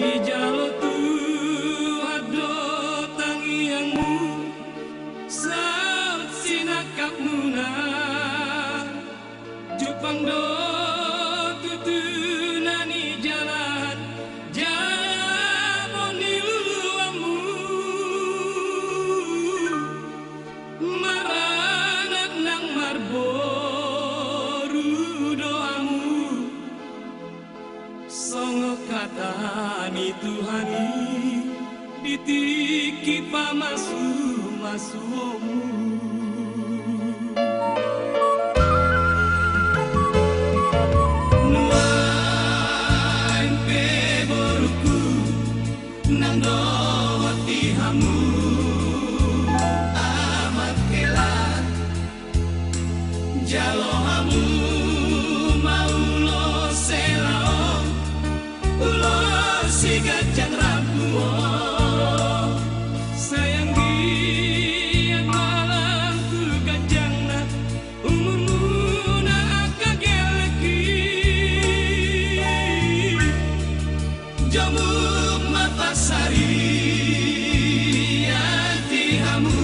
Hijalo tu ado tangiangmu saut sinakap muna Jupang do tutu nani jalan jamoni luamu maranak nang marboru doamu songo katani Tuhani ditiki pamasu-masuomu nuain peboruku nang dohoti hamu amat kelat jalo hamu maulo selao ulo si gajang rampuo sayang giat malang tu gajang na umurmu na akageleki jamuk mapasari hatihamu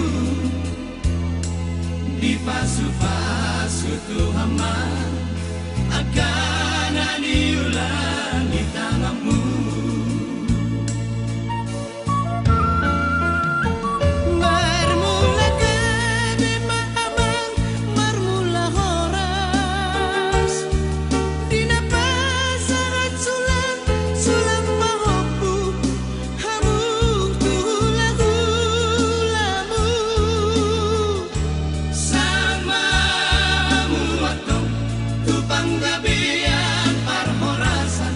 di pasu-pasu Tuhaman akan aniulan di tanganmu Marmula gede maamang marmula horas dina pasarat sulang mahopu hamu tuhula-hulamu samamu atong tupang gabian parhorasan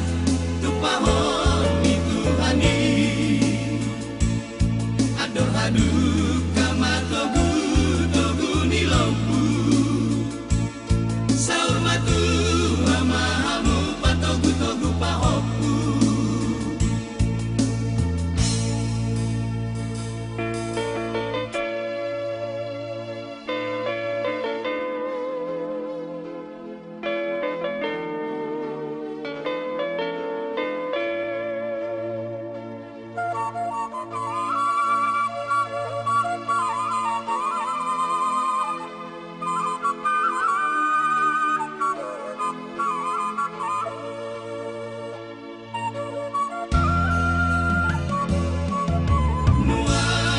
tupahon ni Tuhani ador-aduk kamatogu-togu ni lompu saur matu mamahamu patogu-togu pahopu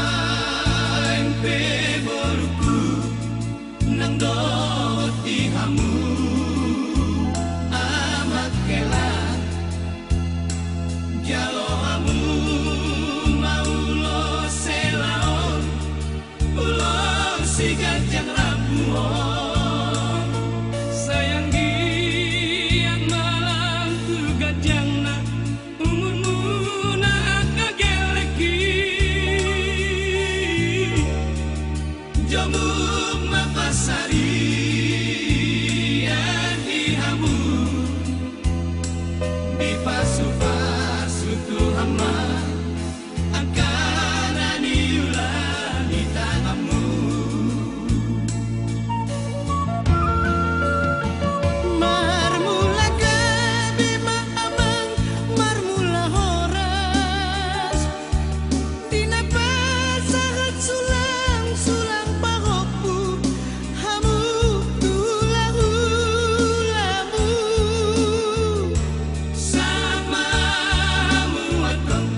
nuain peboruku nang dohoti hamu amat kelat jalo hamu maulo selaon ulo si gajang rampuon sayang giat malang tu gajang na umurmu na akageleki jamuk mapasari hatihamu di pasu-pasu Tuhaman akan aniulan di tanganmu marmula gede maamang marmula horas dina pasarat sulang pahopu hamu tuhula-hulamu samamu atong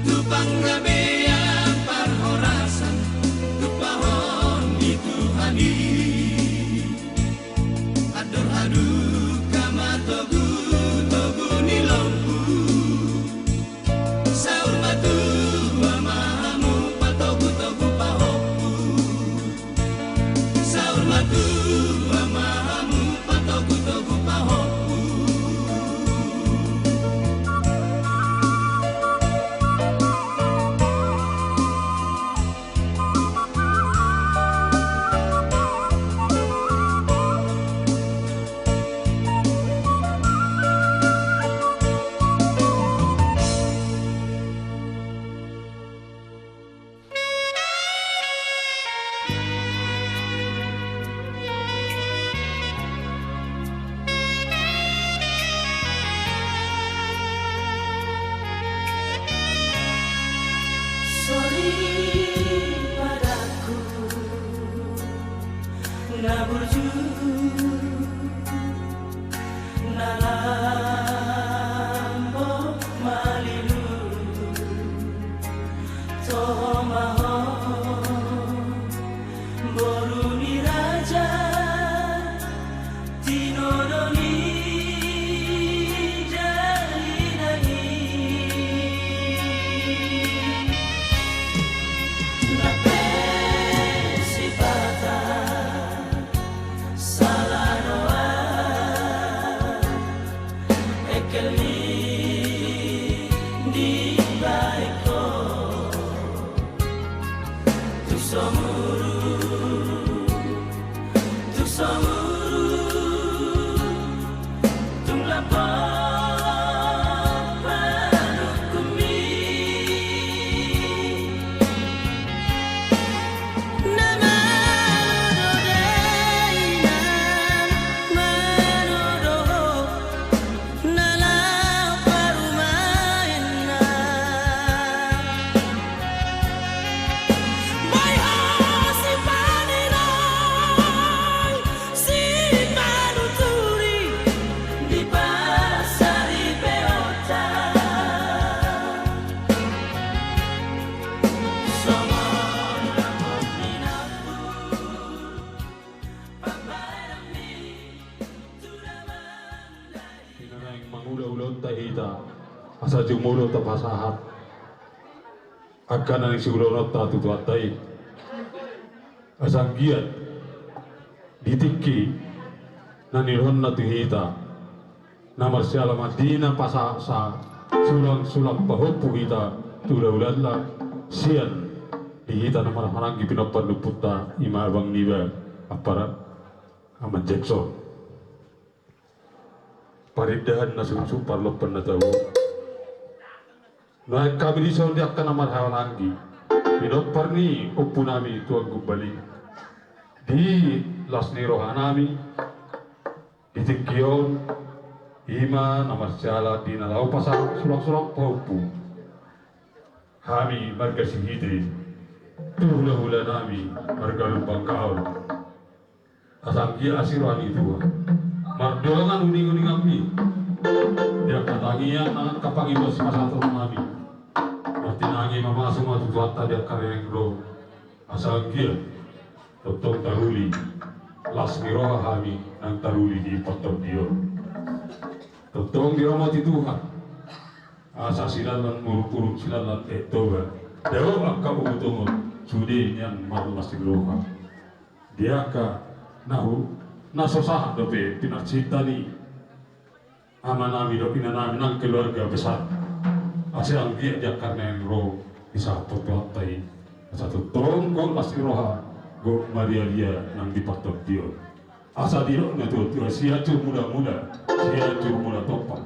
tupang gabean parhorasan tupahon ni Tuhani ador-aduk kamatogu-togu ni lompu saur matu mamahamu patogu-togu pahopu saur matu mamahamu patogu-togu pahopu ulo-ulon tahita asa jumulo tapasahat akan ang sigulonot ta tutuatay asang giat ditiki nanilhon na tuhita na marsyala madina pasa sa sulang pahupu kita tulaulan la sian dihita na marang gipinapanluput ta ima abang niba aparat aman Jackson paridahan na susu parlopan na tahu na kami di sondi akan amar hawalangi pinopar ni upunami tuang gumbali di lasni rohanami di tingkion ima namar siala di nalau pasang sulak-sulak paupu kami marga sihidri hula-hula nami marga lumpang kaul asangki asirwani tua mardolangan uning-uning kami dia katangian nangan kapangin dos masato nami martinangi mama semua tutuata dia kareng ro asangki totong taruli lasmi roha kami nang taruli di potong dio totong diromoti Tuhan asa silalan muruk-muruk silalan etoba dewa akka utumun sudi yang malu masih roha dia ka nahu nasosahan dope pinarcita ni ama nami do pinanami nang keluarga besar asyang dia karena yang roh bisa pototai satu tongkol masih roha go Maria dia nang dipatok dia asa diro na tu siatu muda-muda siatu muda topa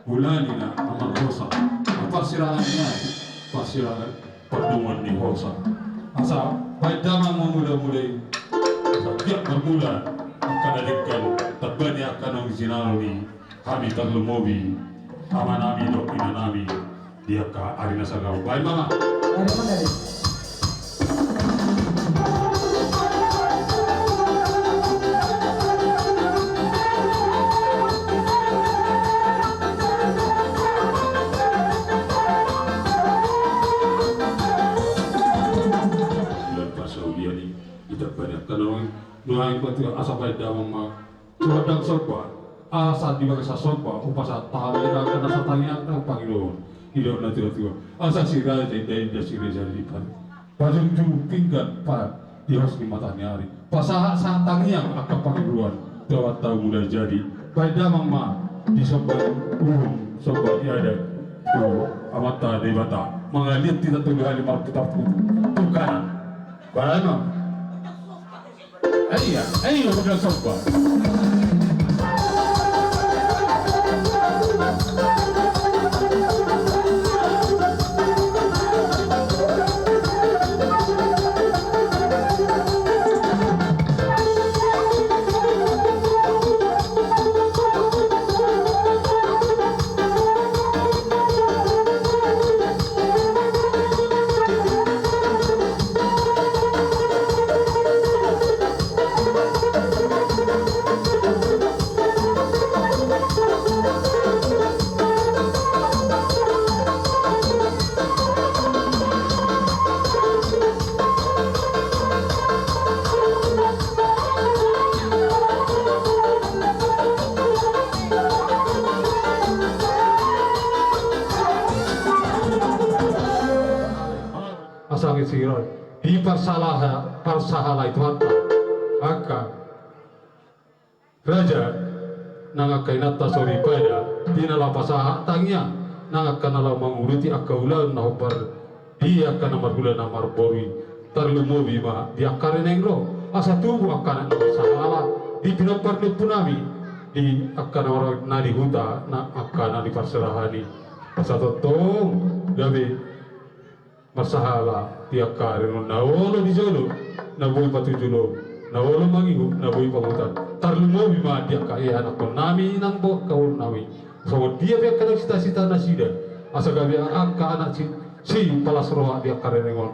bulani na aman hosa apa sirangannya pasirangan pertemuan di hosa asa baik damang muda-muda asa dia bermula akan adikkan terbani akan ang sinaloni kami terlemobi aman nami dok ina nami dia ka arina sagau baik mama nuhai patu asa pai damang ma suradang sopa asa di bangsa sopa upasa tamira kana satanya ang Panginoon hidup na tiwa-tiwa asa sira dari dasire jadi pan bajung ju pinggan pa dios di mata nyari pasaha satangiang akka Panginoon tawat tahu mulai jadi pai damang ma di sopa sopa ada tu amata dewata mengalir tidak tunggu hal mal kitab tukaran barano Ayo udah sopa. Asangit siron di parsahala itu hantar aka raja nanga kainata sori pada di nala pasaha tangnya nanga kanala menguruti aka ulan nahobar dia kana marbulan namar bori terlumobi ma dia karenengro asa tubuh akan sahala di pinopar punami di akan orang nadi huta na akan di parserahani pasal tong gabe masahala tiap kali nawolo di jolo naboy patujulo nawolo mangihu naboy pamutan tarlumo bima dia kaya anak nami nang bo kau nawi so dia be kana cita-cita nasida asa gabi akka anak si palas roha dia karenengon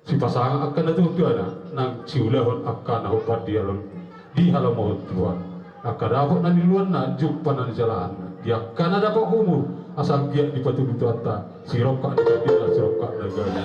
si pasangan akan itu tuana nang ciulahon akan nahupat dia lon di halaman Tuhan akan dapat nang luar na jumpa nang jalan dia kana dapat umur asal dia di patu tuata siroka di patu siroka negara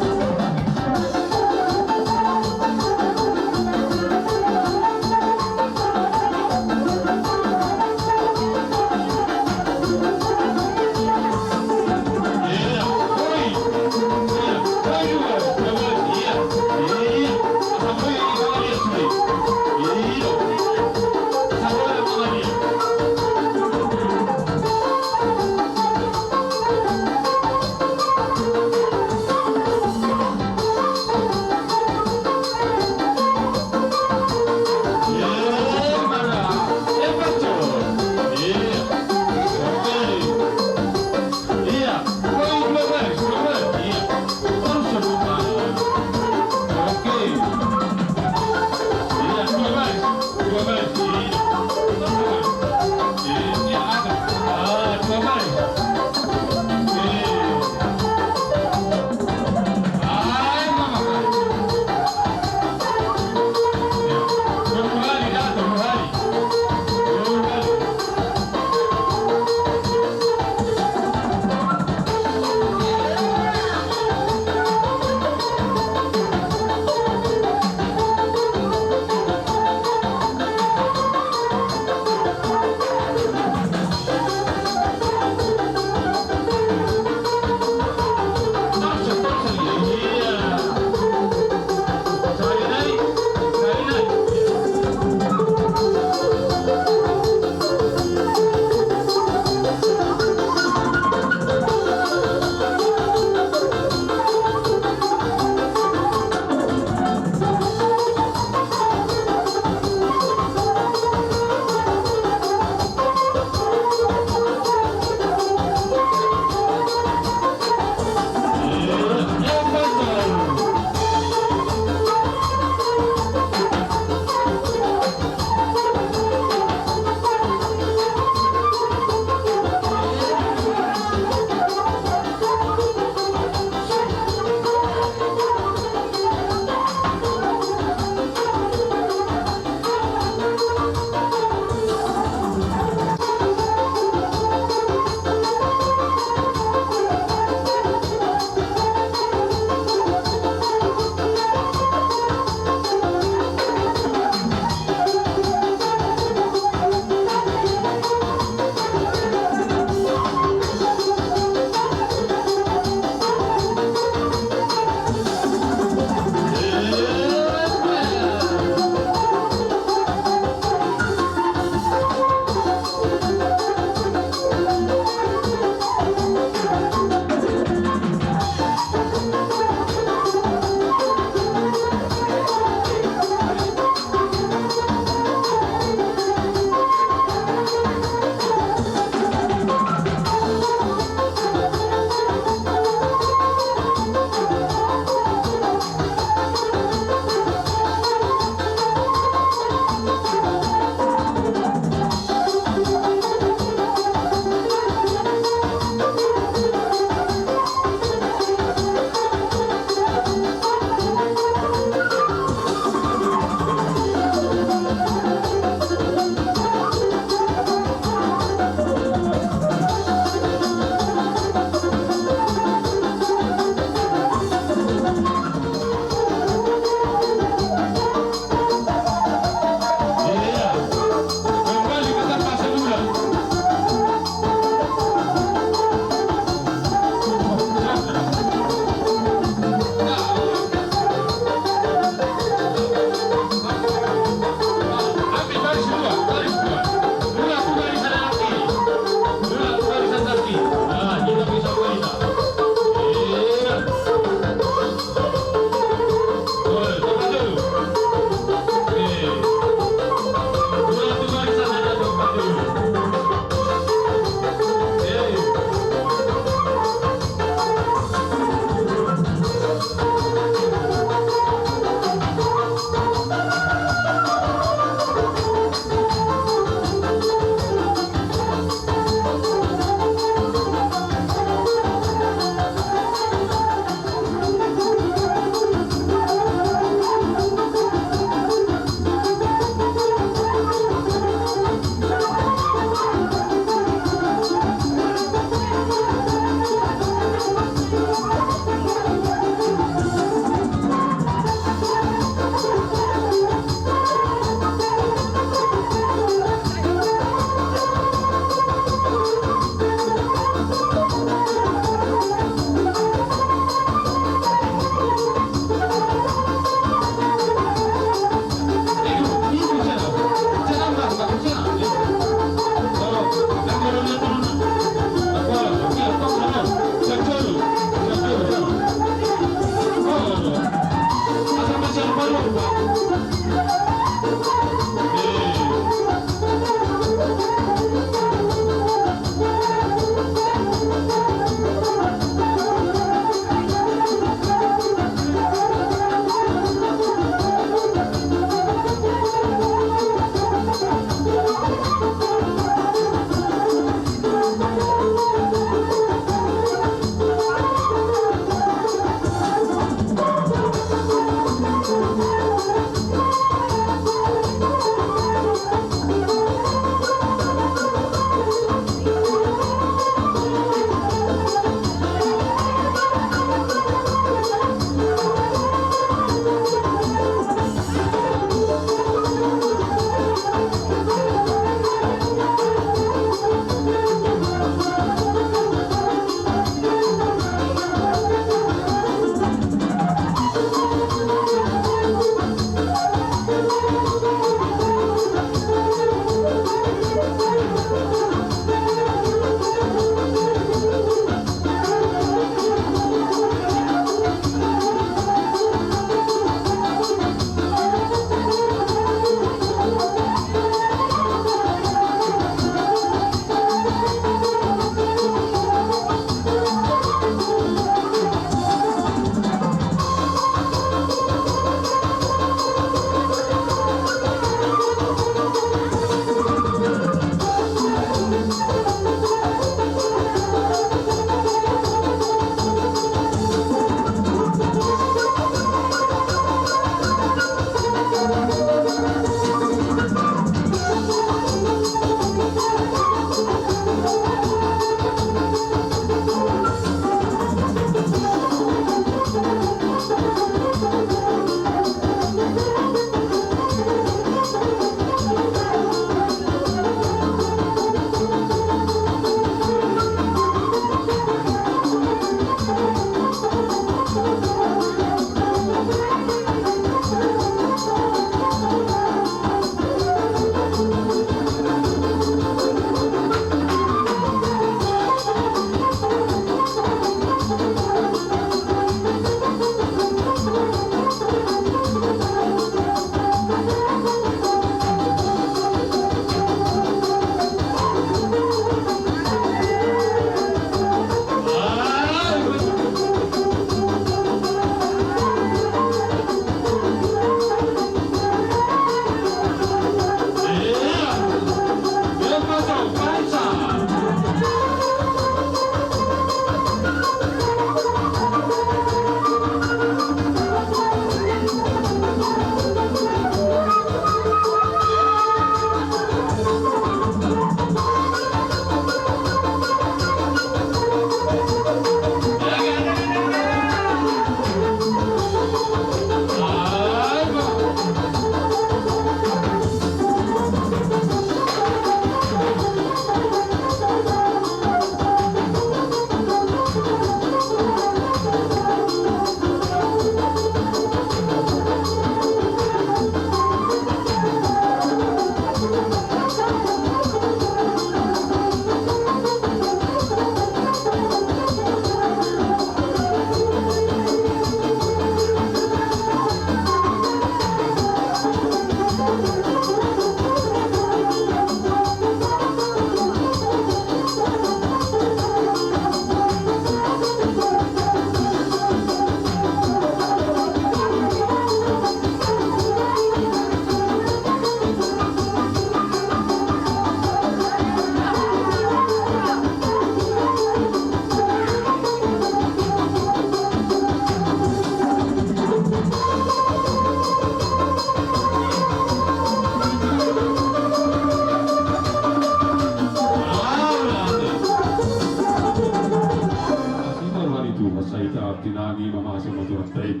tinani mamasa maturatay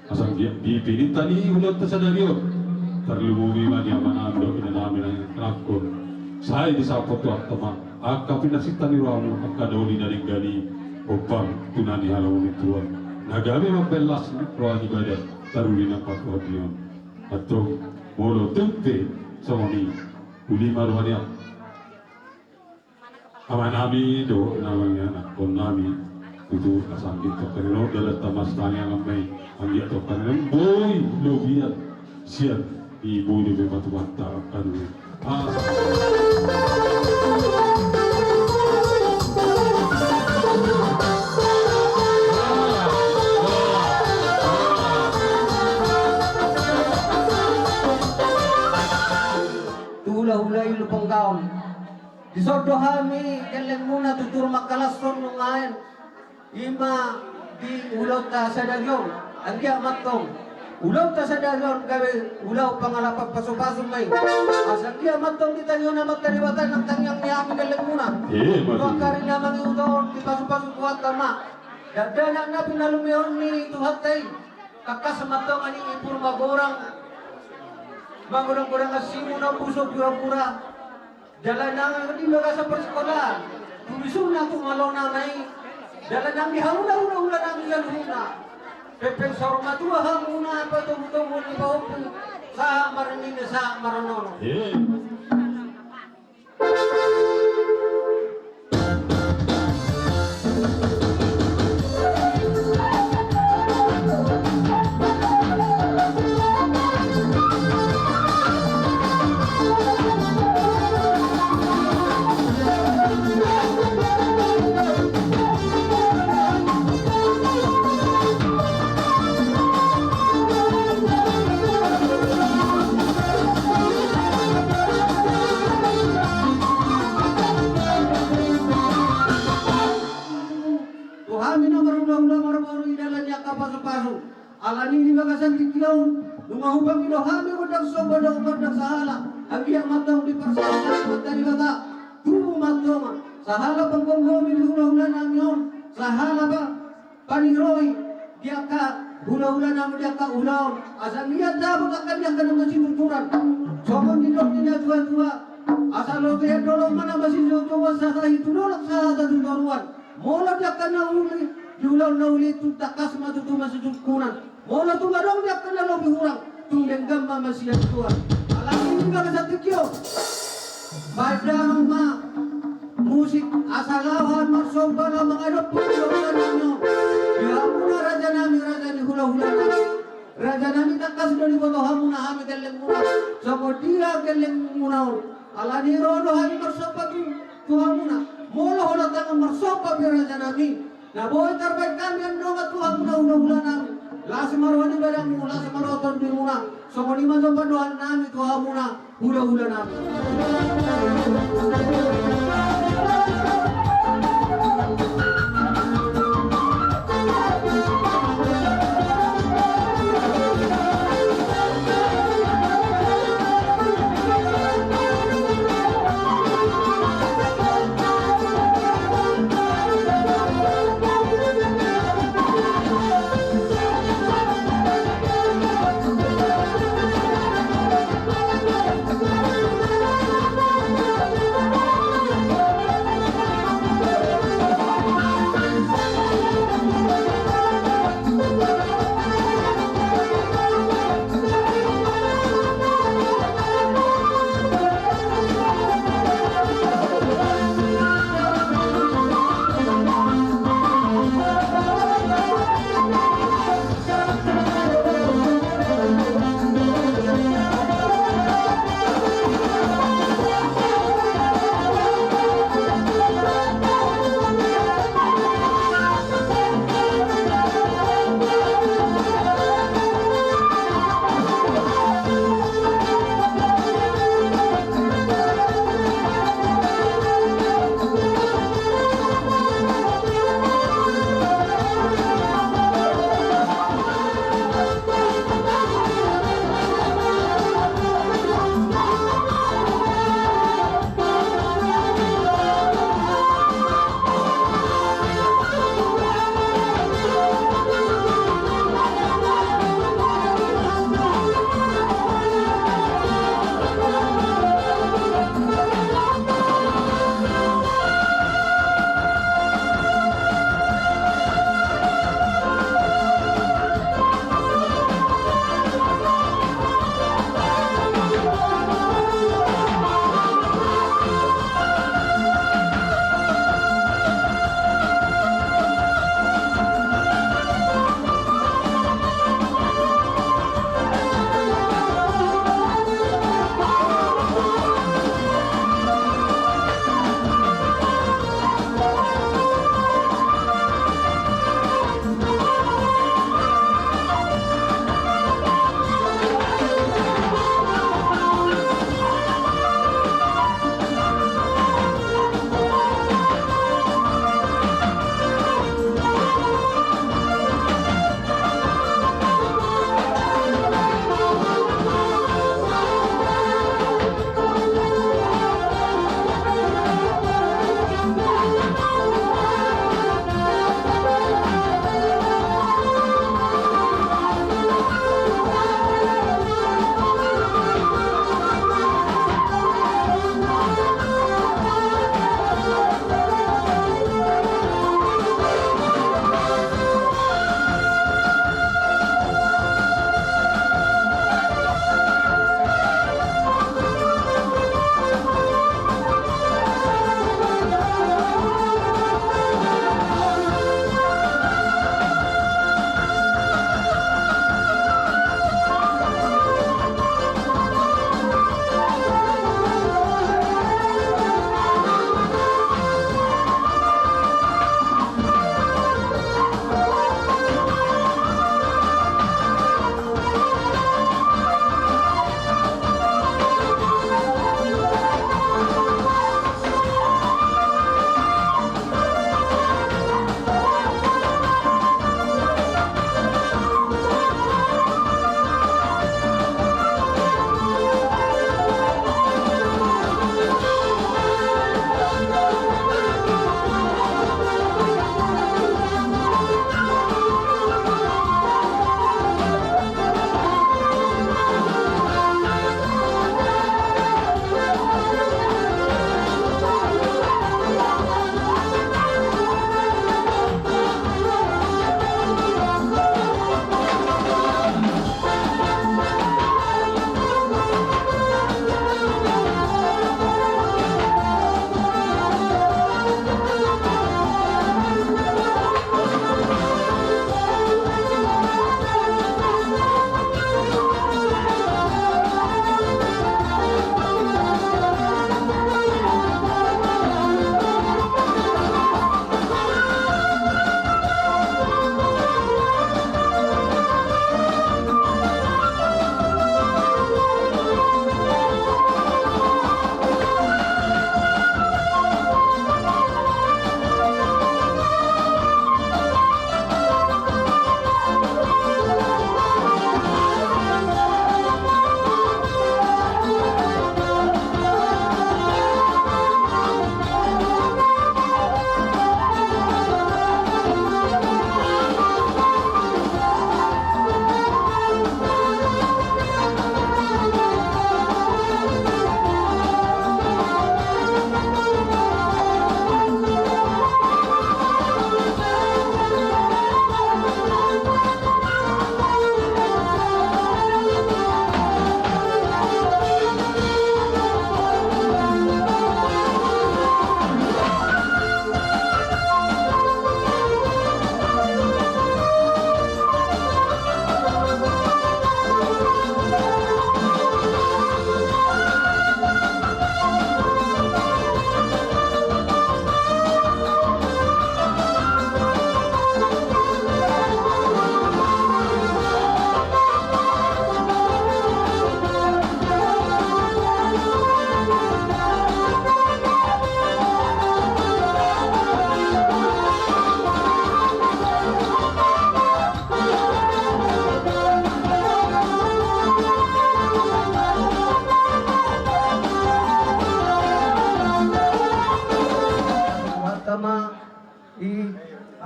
asang dipinitani ulat sa daryo terlumumi mani amanando inanami ng anak ko saya disapot to at tama akka pinasita ni Ramu akadoli na rin gali upang tunani halaw ni tuwan nagami mapelas ni Ramu ibadat taruli ng patuhadiyon at to molo tumpe sa mani uli marwaniak amanami do namanya anak ko nami itu asam gitu karena dalam tamas tanya ngamai anggi atau karena boy lobiat siap ibu di batu bata kan Hula-hula ilu penggaul disodohami keleng muna tutur makalason nungain ima di ulau ta sadagyon ang kiamat tong ulau ta sadagyon gawe ulau pangalapag paso-paso may asa kiamat tong ditanyo na magkaribatan ng tangyang niyami galing muna huwag ka rin na mangiudon di paso-paso kuhat tama dagdanak na pinalumiyon ni tuhatay kakasamat tong aning ipur magorang magurang-gurang asimo na puso pura-pura jalan na di baga sa persekolahan tulisun na kumalaw na may dalam nang dihula-hula nang dilaluna pepeng sorma tua hamuna apa tuh ni bau sa marani sa maranono alani di bagasan tikiaun lumahubang ilohami kodang soba dong kodang sahala agi yang matang di persahabatan matang kata tuh matang sahala pengkonggomi di hula-hula namion sahala ba paniroi dia ka hula-hula namu dia ka ulaun asal niat dabut akan dia kena masih tuturan somon di dok dia tua-tua asal lo dia dolong mana masih tua saha itu dolok saha tadu baruan mola dia kena uli diulang nauli itu takas matu tu masih tukuran mola tu barong dia kena lebih kurang tu lenggam mama siap tua alami ini gak satu kio padang ma musik asalawan marsomba na mengadop puluhan ninyo ya muna raja nami raja ni hula-hula nami raja nami takas dari botoh hamuna hami keleng muna sama dia keleng muna alani rodo hami marsomba tu hamuna mola hola tangan marsomba bi raja nami na boy terbaik kami yang nonga tu hamuna hula-hula nami lasi marwani barang mula lasi maroton di muna sama lima somba doan nami tu hamuna hula-hula nami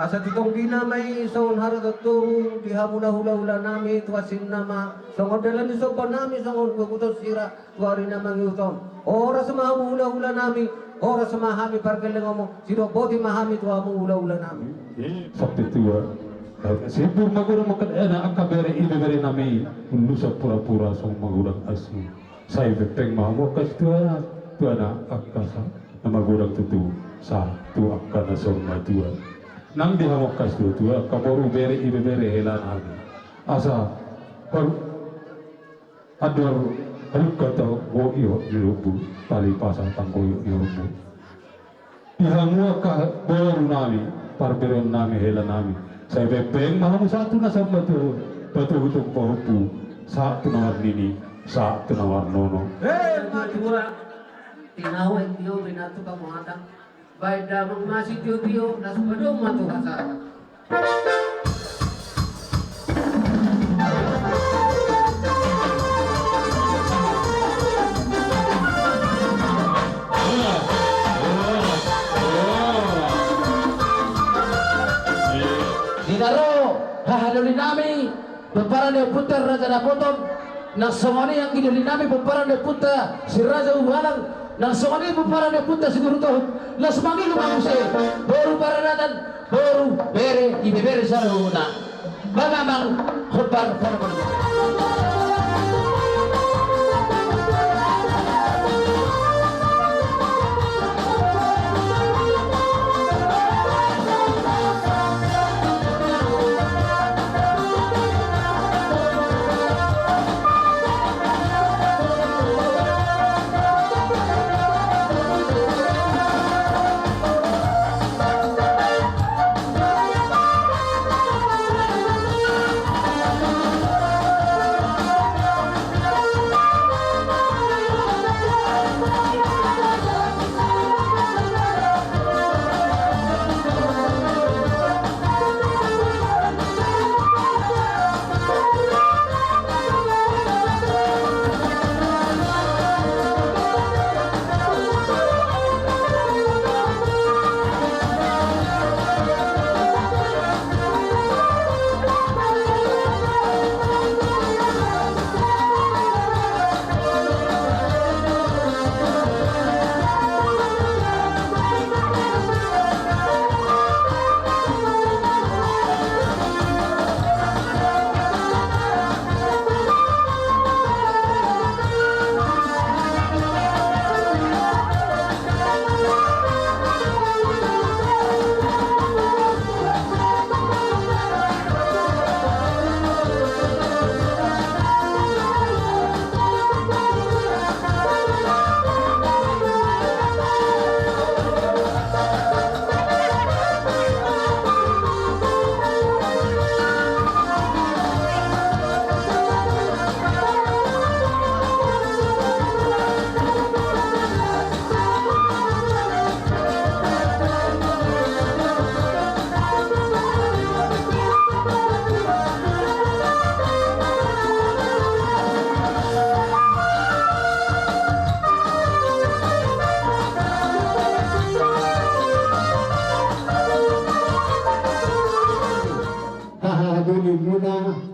asa titong kina may saun haratatu dihamuna hula-hula nami tuasin nama songon dalan isopan nami songon kukutos sira tuari namang yutom ora samahamu hula-hula nami ora samahami parkelengomo sino boti mahami tuamu hula-hula nami Sabtu tua. Sibuk magurang makadana akabere ibebere nami ulusa pura-pura song magurang asu. Saya bepeng mahamu kas tuana akasa na magurang tutu sa tu akana song matua. Nang dihamok kas tua kaboru bere ibebere helan agi. Asa par ador haluk kata wo iyo irubu tali pasang tangkoyo irubu. Dihamu ka boru nami parberon nami helan nami. Saya bepeng mahamu satu na sa batu hutuk pahupu sa tunawar nini sa tunawar nono. matura tinawa tiyo binatu ka muhatang baik damang masih tiyo nasubadong matura sa Dinaro hahaluli nami bemparan de putar raja dapotom nang somoni yang giduli nami bemparan de putar si raja ubalang nang somoni bemparan de putar si guru toh las mangi lumangse baru paradatan baru bere ibebere saruna mamang khobar khobar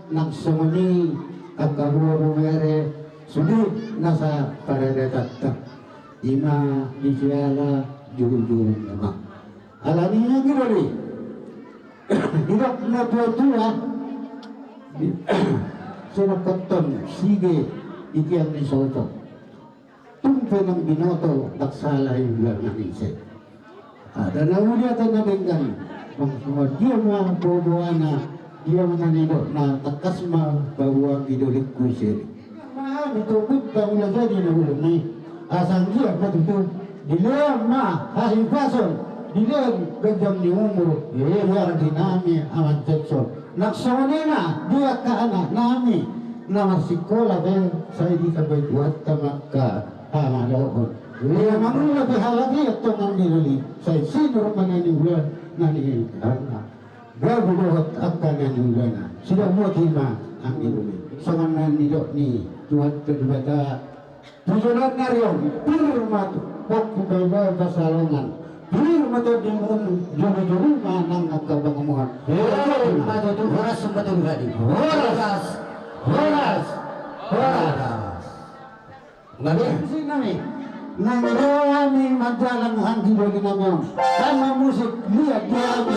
nang sumuni agawuro mere sudut nasa paradatatta ima disiala juru-juru nama alaninya giroli hidup na tua-tua sinakoton sige ikiang ni soto tumpe ng binoto daksala yung nanisip ada na ulit ang nabenggan dia mga boboana dia menanidok na takasma bahwa bidolik kusir mahal ditubut bang ulang jadi na ulang ni asang dia matutu dileam ma hahifason dileam gajam ni umur luar dinami aman tekson naksonena dia ka anak nami nama sekolah ben saya dikabai buat tamakka hamalohon dia mangula bihalagi atau ngambilali saya sinur manani ulang nani anak gabu dohot akan nanyulana sudah mau terima ambil ini sangan nidok ni Tuhan kedua tujuan nariong pirmat pok beba basalongan Hilir matod yung juri-juri manang nagkabangamuhan. Maju tu horas sembetul tadi. Horas. Nabi. Kasi nami, nangrami madalang hanggi bagi namin. Tama musik, lihat dia kami.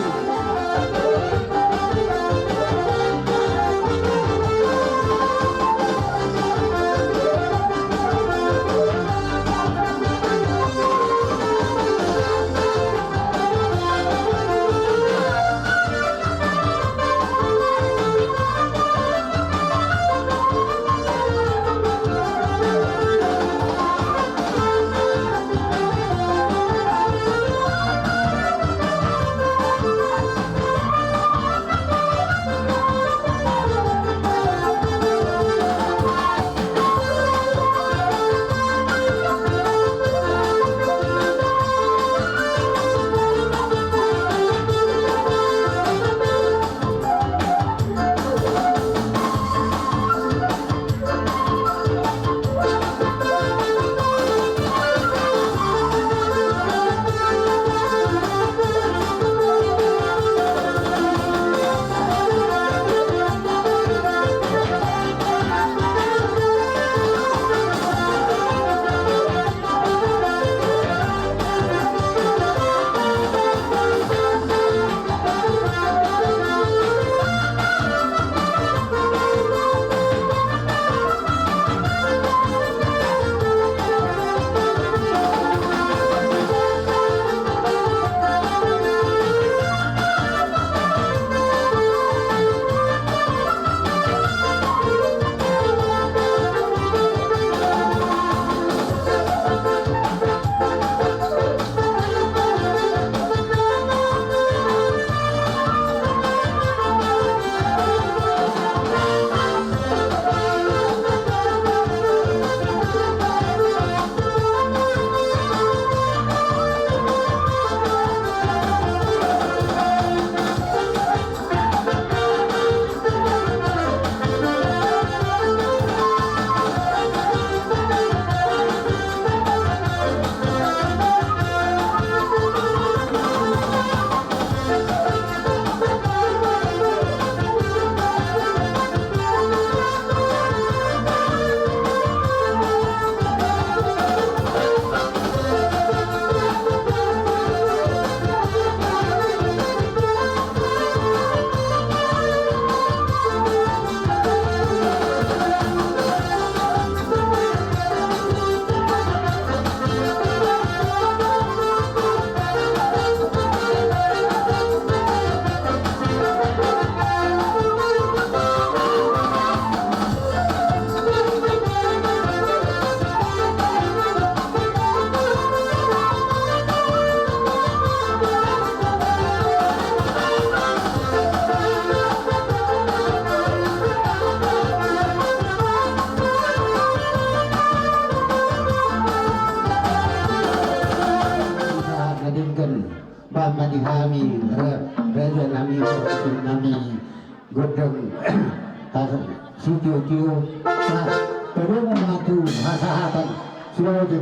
Pamanihami, Raja Nami, Nami, Godong, Sitio-tio, perlu mematu hasahatan Sulawesi.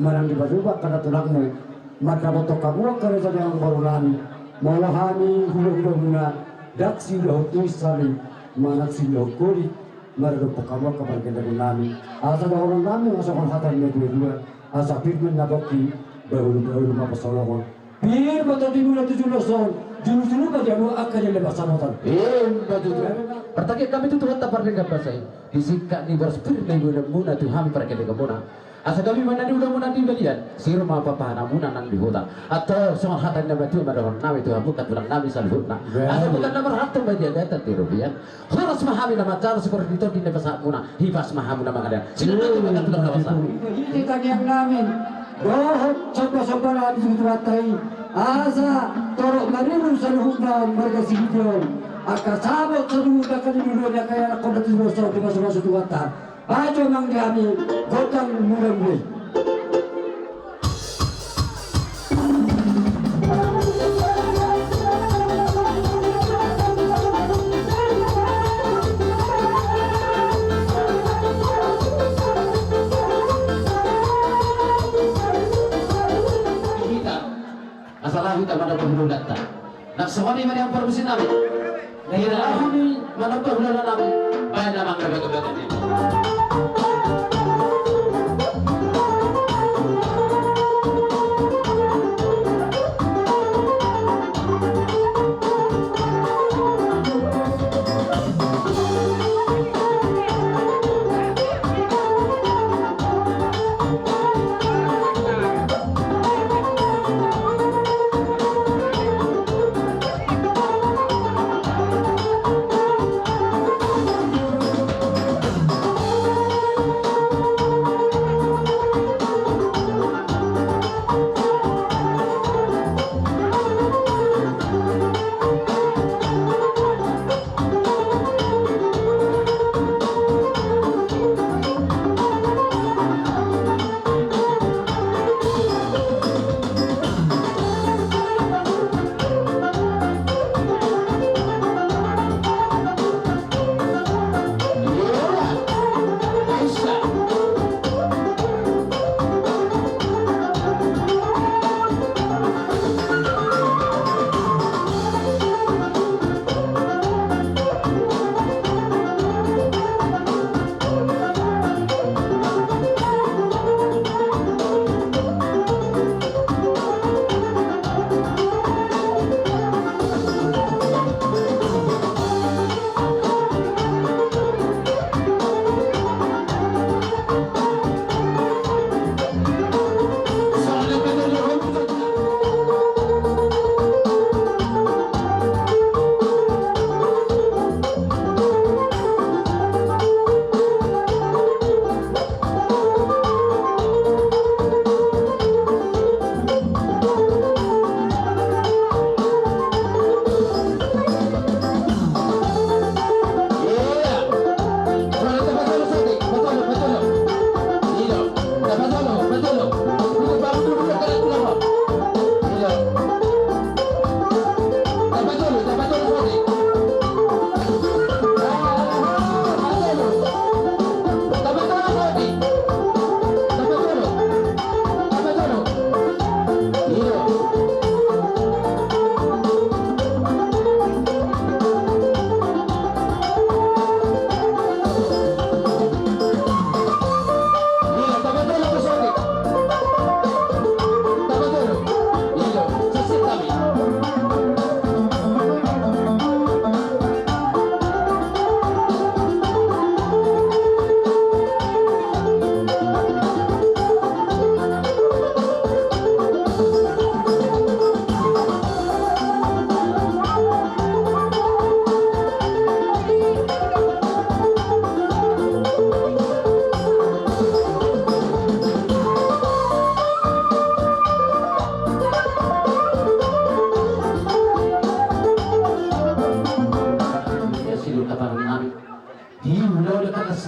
manang di baduba kana tulangmu maka botok kamu kana sa yang barulani malahani hulo muna daksi lo tuisali manak silo kuri marado pokamo kabarga dari nami asa orang nami asa kon hatan ne dua asa firman naboki bahulu mapasolawon bir bato dinula 17 tahun juru-juru ba jamu akan lepas samotan Pertanyaan kami itu Tuhan tapar dengan bahasa ini. Disingkat ni berspirit ni muna Tuhan pergi dengan muna. Asa kami mana ni udah muna di balian. Si rumah apa muna nan di hutan. Atau soal hatan nama Tuhan madahon nabi Tuhan bukan tulang nabi salhutna. Asa bukan nama hatan bagi agatan di rupiah. Harus memahami nama cara seperti itu di bahasa muna. Hibas memahami nama ada. Sila nanti bukan tulang bahasa. Ini tanya namin. Dohot coba-coba na disutratai. Asa torok mariru sa luhutna mereka si Gideon. Akasabot sa luhutna kanino na kaya ako natuloso di masuk-masuk tuwata. Bajo mang kami kotang mulai-mulai. Masalah kita mana penghulu data. Nak semua ni mana yang permisi nabi. Kira aku ni mana penghulu nabi. Banyak nama kebetulan ini.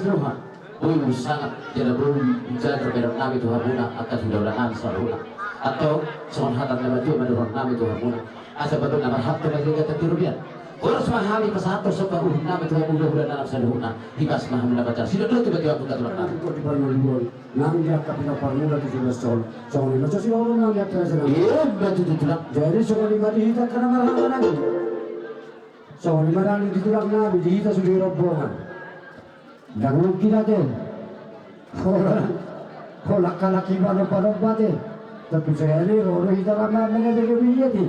keseluruhan boleh sangat tidak boleh menjaga kepada Nabi Tuhan Muna akan sudah Nabi Sallallahu atau soal hatan nama Tuhan Nabi Tuhan Muna asal betul nama hati lagi kata tirubian Urus mahami pasato sa pag-ulit namin ito ang ulo-ulan na sa luhuna. Hikas mahami na baca. Sino dulu tiba-tiba pun katulad namin. Ko di Parnolibon, nang dia ka pinaparmula ti Sinasol. So ni macho si Olo nang dia sa nang. Iya, betul tulak. Jadi so ni madihita ka na marang nang. So ni marang ditulak na dihita sa dirobongan. Dangun kita din. Hola kalaki ba no panobate. Tapi saya ni ro hita ramah menegak ti.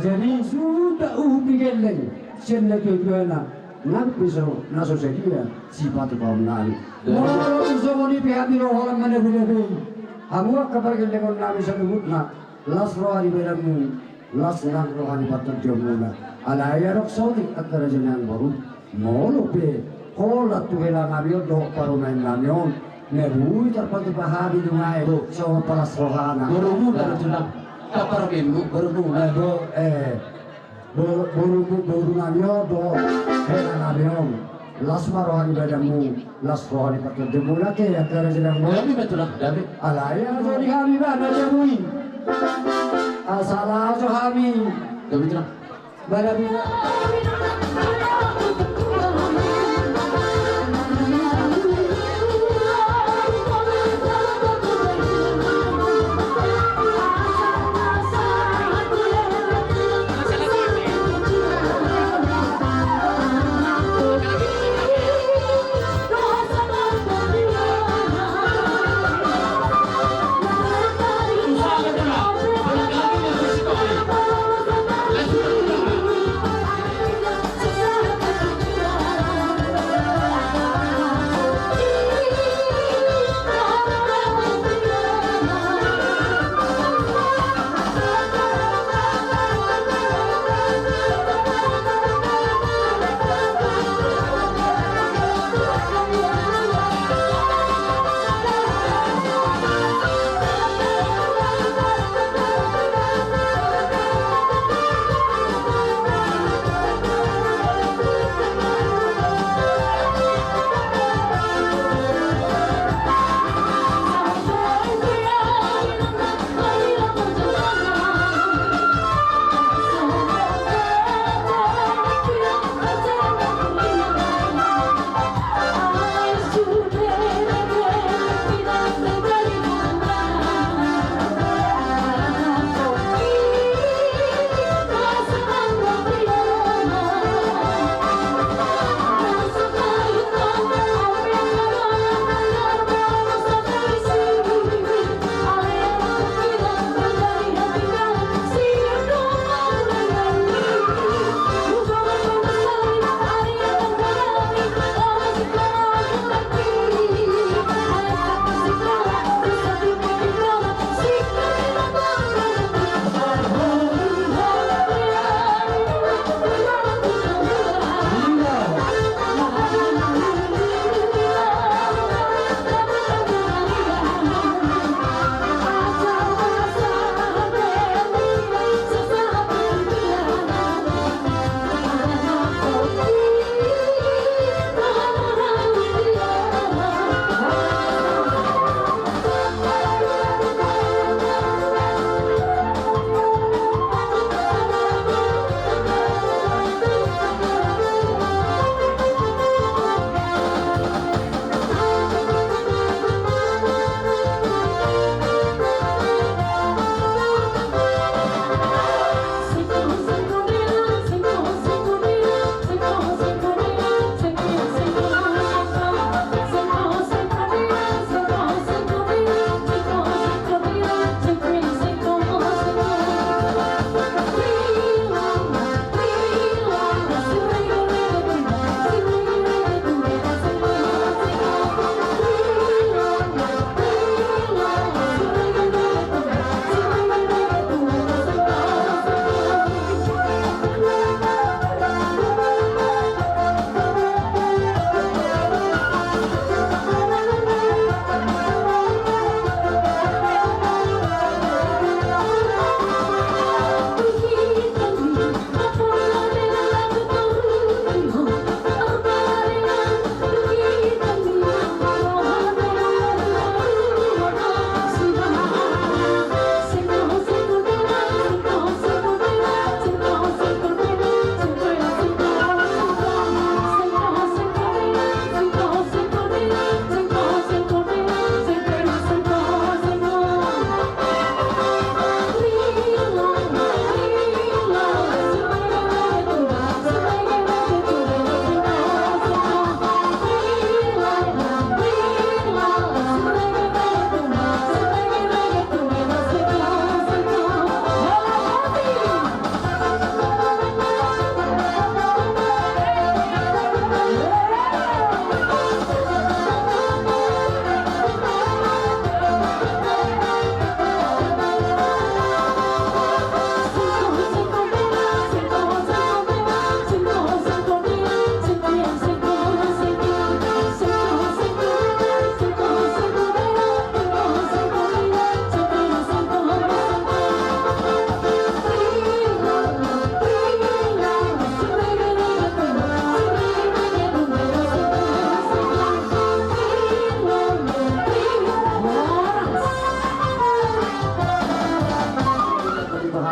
Jadi sudah ubigel lagi. Siya na nagpiso na sosyedia si Pati Paunani. Moro gusto mo ni Pihati ro holang manabinabi. Amua kapag lengon namin sa lumut na las rohani bedamu las nang rohani patut dia muna. Alaya rok sotik at karajan baru. Molo pe kola tuhela nabiyo do parunain namyon. Nebui terpatu bahagi dungai so palas rohana. Baru dari tulak. Kapar bimbu baru Baru namyo do hela namyo las marohani bedamu las rohani patut dia muna ke ya karajan mo. Dami betul lah, dami. Alaya jadi kami mana jemui. Asal aja kami. Dami tulak. Barabi. Thank you.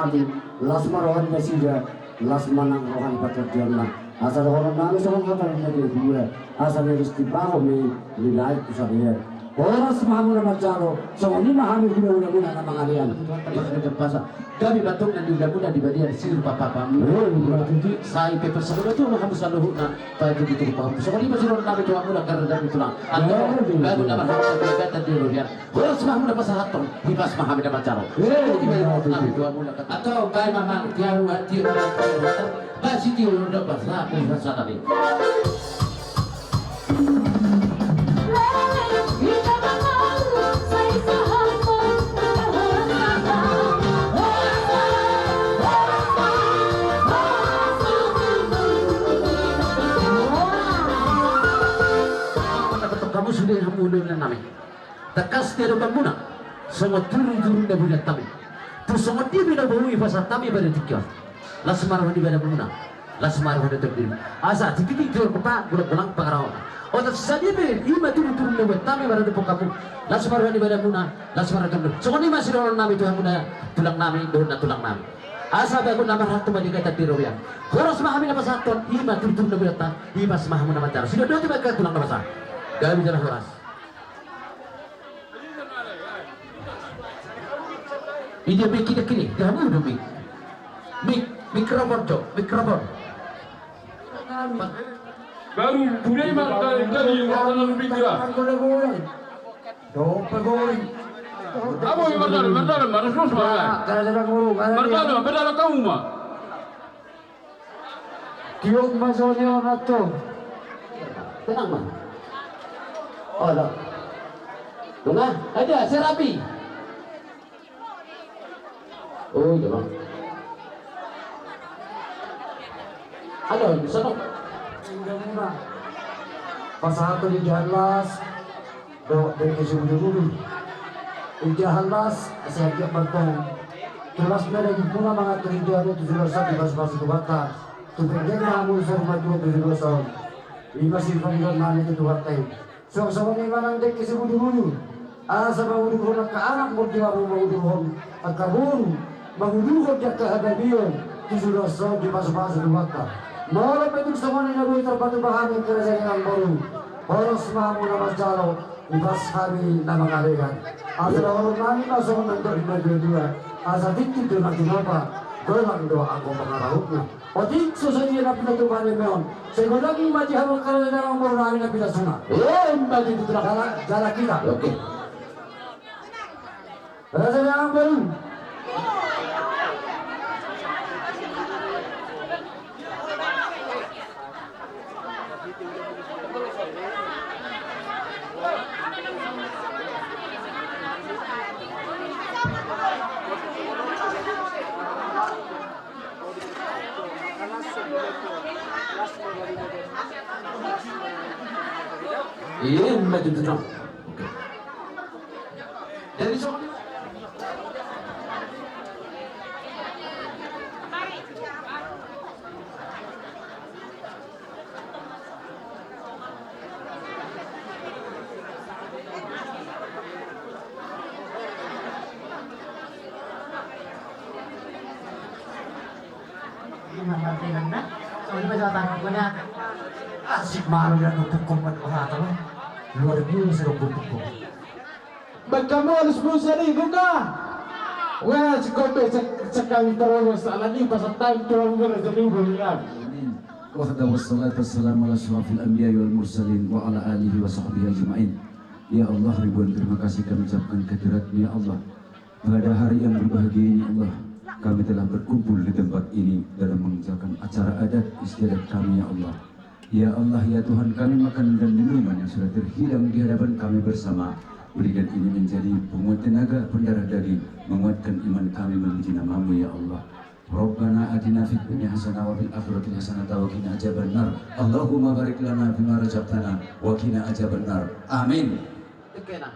nami las marohan mesida las manang rohan patrdianna asal orang nami sama kata negeri dua asal dari istibaho me lilai kusabir Oras mahamu na magjaro, so ni mahami hula-hula na mga alian. Kami batok na diudah-udah di bagian sir papa-papamu. Saya paper sebelum itu kamu selalu na pada itu paham. So ini masih orang nabi tuamu na karena dari tulang. Atau baru na bahasa kata di luar. Oras mahamu na pasahatong, hibas mahami na magjaro. Atau bayi mamang tiawan tiawan masih tiawan dapat lah bahasa tadi. Kamu sudah hamulun na namin. Takas tiro pagmuna. Sangat turun-turun na bulat kami. Tu sangat dia binabahui pasal kami pada tiga. Las marah di bada pagmuna. Las marah pada terdiri. Asa titik tidur kepa bulat-bulang pangaraw. O tas sadia be ima turun-turun na bulat kami pada tepuk kamu. Las marah di bada pagmuna. Las marah turun. So ni masih orang nami tu hamuna tulang nami doon na tulang nami. Asa bago na marah tu badi kata tiro yan. Horas mahami na pasaton ima turun-turun na bulat ta. Ima semahamu na matar. Sudah doon tiba ka tulang na pasah. Kami jalan horas. Ini mic kini, kamu udah mic, mikrofon cok, mikrofon. Baru budaya dari orang pikiran. Apa yang berdalam, harus semua. Berdalam kamu mah. Tiok masonyo nato. Tenang mah. Oh lah. Bunga, ada serapi. Oh iya bang. Ada di sana. Pasato di jalas, do dari kesumudulu. Di jalas, saya ajak bantong. Tulas mereka di pula mga tulido ada 17 bas-bas ke batas. Tupigyan na mo sa rumah 17. Masih panggilan mana itu wartai. So sa mga manang dek kesumudulu. Asa mauduhon ka anak mo di mo mauduhon at kabun. Manguluhod niya kahagabiyon, tusuloso di paso-paso lumata. Mawala pa itong sama ni Nabuhi terpatu-bahan ng kerajaan ng Boru. Horos mahamu na masyalo, ibas kami na mga legan. Asa na horon namin masok ng doon na dua. Asa dikit doon ang tinapa, doon doon ako pangarahot na. O di, susunod na pinatubahan ni Meon. Siguro laging matihawag kerajaan ng Boru namin na pinasuna. Mati dito na jala kita. Oke. Kerajaan ng Boru. Iya, maju tenang. Oke. Dari sana. Asik malu dan untuk komat orang luar biasa untuk Kamu harus berusaha nih, buka. Wah, sekolah sekali terus salah nih pasal time tuh jadi hubungan. Wahda wassalatu wassalamu ala asyrafil anbiya wal mursalin wa ala alihi wa sahbihi ajma'in. Ya Allah, ribuan terima kasih kami ucapkan kehadirat-Mu ya Allah. Pada hari yang berbahagia ini Allah, kami telah berkumpul di tempat ini dalam mengerjakan acara adat istiadat kami ya Allah. Ya Allah, ya Tuhan kami, makanan dan minuman yang sudah terhilang di hadapan kami bersama, berikan ini menjadi penguat tenaga, pendarah daging, menguatkan iman kami memuji nama-Mu ya Allah. Rabbana atina fid dunya hasanah wa fil akhirati hasanah wa qina adzabannar. Allahumma barik lana fima razaqtana wa qina adzabannar. Amin. Oke nah.